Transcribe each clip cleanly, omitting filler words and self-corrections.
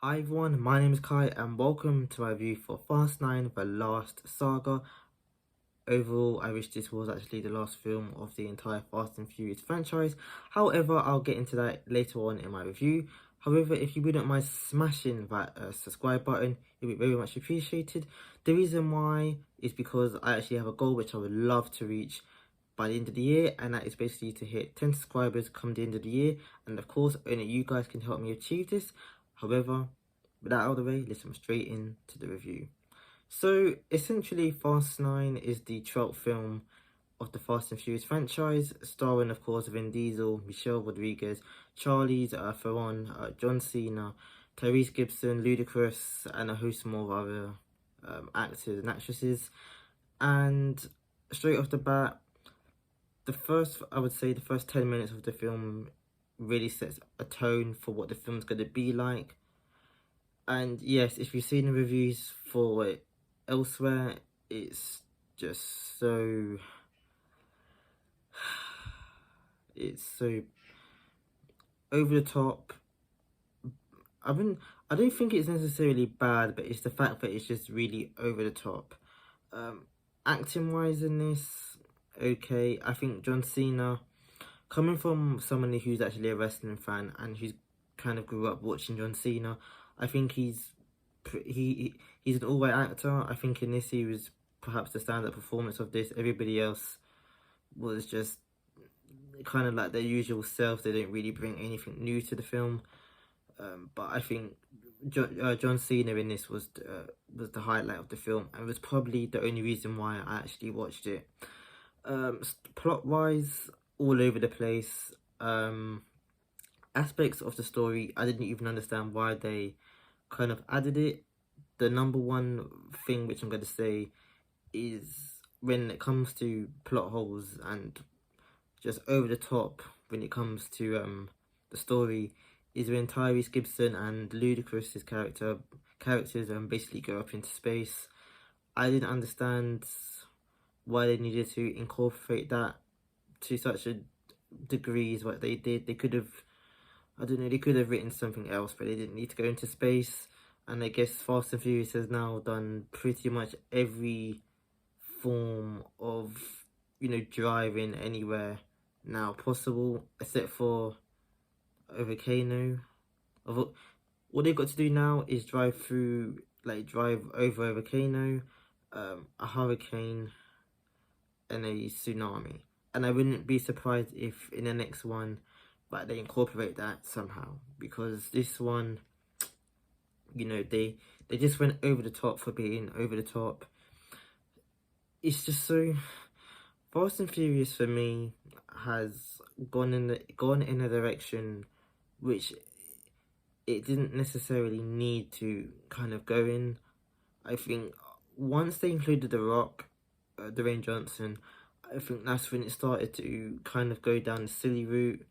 Hi everyone, my name is Kai and welcome to my review for Fast 9 The Last Saga. Overall, I wish this was actually the last film of the entire Fast and Furious franchise. However, I'll get into that later on in my review. However, if you wouldn't mind smashing that subscribe button, it would be very much appreciated. The reason why is because I actually have a goal which I would love to reach by the end of the year, and that is basically to hit 10 subscribers come the end of the year. And of course, only you guys can help me achieve this. However, with that out of the way, let's jump straight into the review. So, essentially, Fast 9 is the 12th film of the Fast and Furious franchise, starring, of course, Vin Diesel, Michelle Rodriguez, Charlize Theron, John Cena, Tyrese Gibson, Ludacris, and a host more other actors and actresses. And straight off the bat, I would say the first 10 minutes of the film really sets a tone for what the film's going to be like. And yes, if you've seen the reviews for it elsewhere, it's just so... It's so over the top. I don't think it's necessarily bad, but it's the fact that it's just really over the top. Acting wise in this, okay. I think John Cena, coming from someone who's actually a wrestling fan and who's kind of grew up watching John Cena, I think he's an all-right actor. I think in this he was perhaps the stand-up performance of this. Everybody else was just kind of like their usual self. They didn't really bring anything new to the film. But I think John Cena in this was the highlight of the film, and was probably the only reason why I actually watched it. Plot-wise, all over the place. Aspects of the story, I didn't even understand why they kind of added it. The number one thing which I'm going to say is when it comes to plot holes and just over the top when it comes to the story, is when Tyrese Gibson and Ludacris's characters basically go up into space. I didn't understand why they needed to incorporate that to such a degree is what they did. They could have, I don't know, they could have written something else, but they didn't need to go into space. And I guess Fast and Furious has now done pretty much every form of, driving anywhere now possible, except for a volcano. What they've got to do now is drive over a volcano, a hurricane, and a tsunami. And I wouldn't be surprised if in the next one, but they incorporate that somehow, because this one, they just went over the top for being over the top. It's just so... Fast and Furious for me has gone in a direction which it didn't necessarily need to kind of go in. I think once they included The Rock, Dwayne Johnson, I think that's when it started to kind of go down the silly route,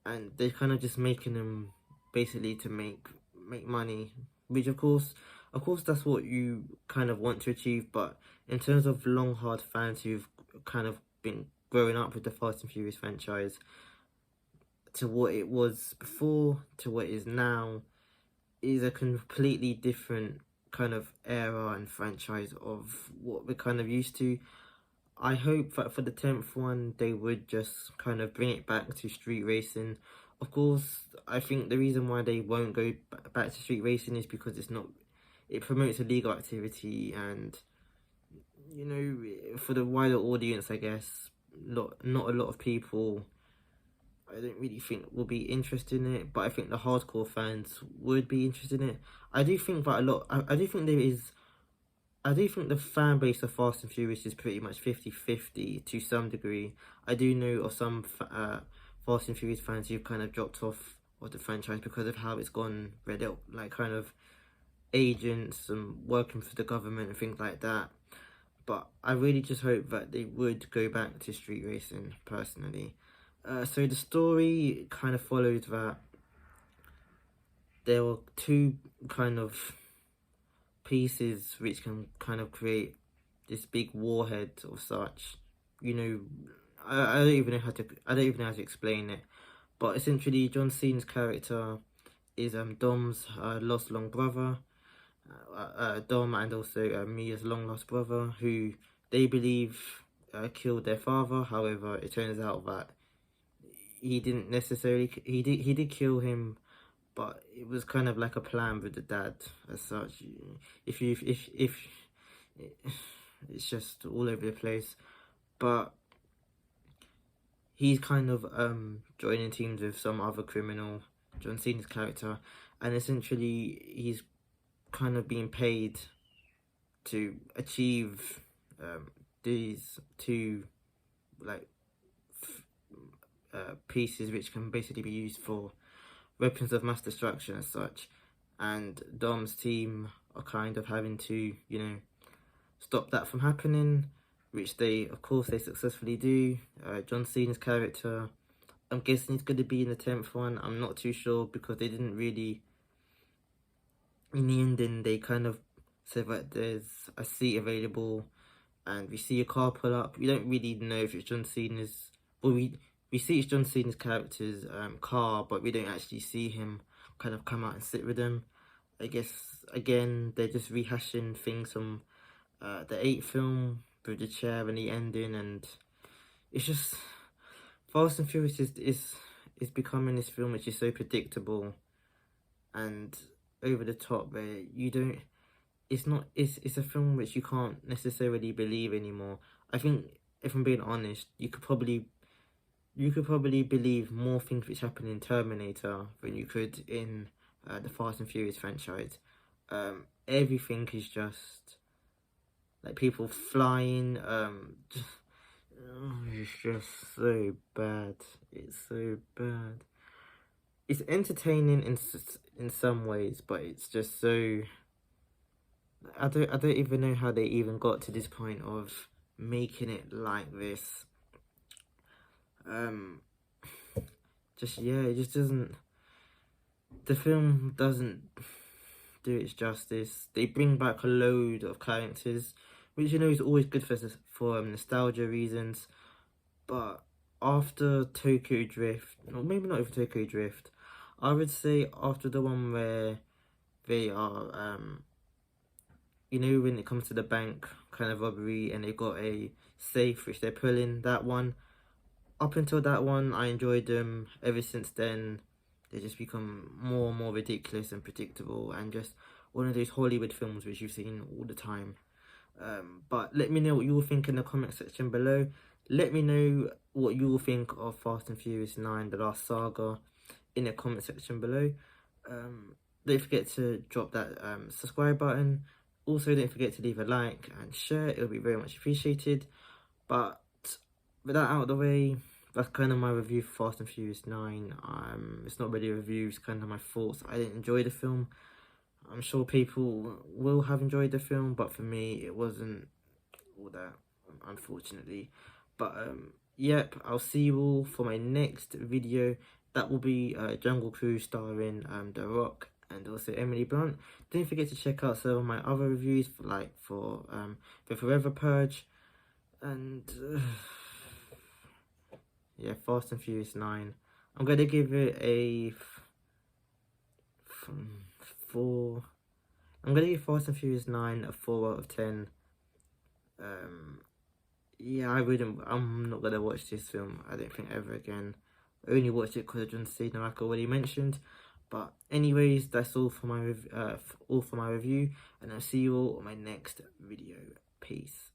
and they're kind of just making them basically to make money, which of course that's what you kind of want to achieve. But in terms of long hard fans who've kind of been growing up with the Fast and Furious franchise, to what it was before to what it is now, is a completely different kind of era and franchise of what we're kind of used to. I hope that for the 10th one, they would just kind of bring it back to street racing. Of course, I think the reason why they won't go back to street racing is because it promotes illegal activity, and, for the wider audience, I guess, not a lot of people, I don't really think will be interested in it, but I think the hardcore fans would be interested in it. I do think that I do think the fan base of Fast and Furious is pretty much 50-50 to some degree. I do know of some Fast and Furious fans who've kind of dropped off of the franchise because of how it's gone red out, like kind of agents and working for the government and things like that. But I really just hope that they would go back to street racing, personally. So the story kind of follows that there were two kind of pieces which can kind of create this big warhead or such. I don't even know how to explain it, but essentially John Cena's character is Dom's lost long brother, Dom, and also Mia's long lost brother, who they believe killed their father. However, it turns out that he didn't necessarily. He did kill him, but it was kind of like a plan with the dad as such. If it's just all over the place, but he's kind of joining teams with some other criminal, John Cena's character, and essentially he's kind of being paid to achieve these two like pieces which can basically be used for weapons of mass destruction as such, and Dom's team are kind of having to, you know, stop that from happening, which they, of course, they successfully do. John Cena's character, I'm guessing he's going to be in the 10th one. I'm not too sure because they didn't really, in the ending, they kind of said that there's a seat available and we see a car pull up. We don't really know if it's John Cena's, well, we see it's John Cena's character's car, but we don't actually see him kind of come out and sit with them. I guess, again, they're just rehashing things from the 8th film with the chair and the ending, and it's just, Fast and Furious is becoming this film which is so predictable and over the top, where you don't, it's a film which you can't necessarily believe anymore. I think, if I'm being honest, you could probably believe more things which happen in Terminator than you could in the Fast and Furious franchise. Everything is just like people flying. It's just so bad. It's so bad. It's entertaining in some ways, but it's just so. I don't even know how they even got to this point of making it like this. Just, yeah, it just doesn't. The film doesn't do its justice. They bring back a load of characters, which you know is always good for nostalgia reasons. But after Tokyo Drift, or maybe not even Tokyo Drift, I would say after the one where they are, you know, when it comes to the bank kind of robbery and they've got a safe which they're pulling, that one. Up until that one, I enjoyed them. Ever since then, they just become more and more ridiculous and predictable, and just one of those Hollywood films which you've seen all the time. But let me know what you all think in the comment section below. Let me know what you all think of Fast and Furious 9, The Last Saga, in the comment section below. Don't forget to drop that subscribe button. Also, don't forget to leave a like and share. It'll be very much appreciated. But with that out of the way, that's kind of my review for Fast and Furious 9. It's not really a review, it's kind of my thoughts. I didn't enjoy the film. I'm sure people will have enjoyed the film, but for me, it wasn't all that, unfortunately. But, yep, I'll see you all for my next video. That will be Jungle Cruise starring The Rock and also Emily Blunt. Don't forget to check out some of my other reviews, for The Forever Purge. And yeah, Fast and Furious 9. I'm going to give it a 4. I'm going to give Fast and Furious 9 a 4 out of 10. Yeah, I'm not going to watch this film, I don't think, ever again. I only watched it because of John Cena, like I already mentioned. But anyways, that's all for my review, and I'll see you all on my next video. Peace.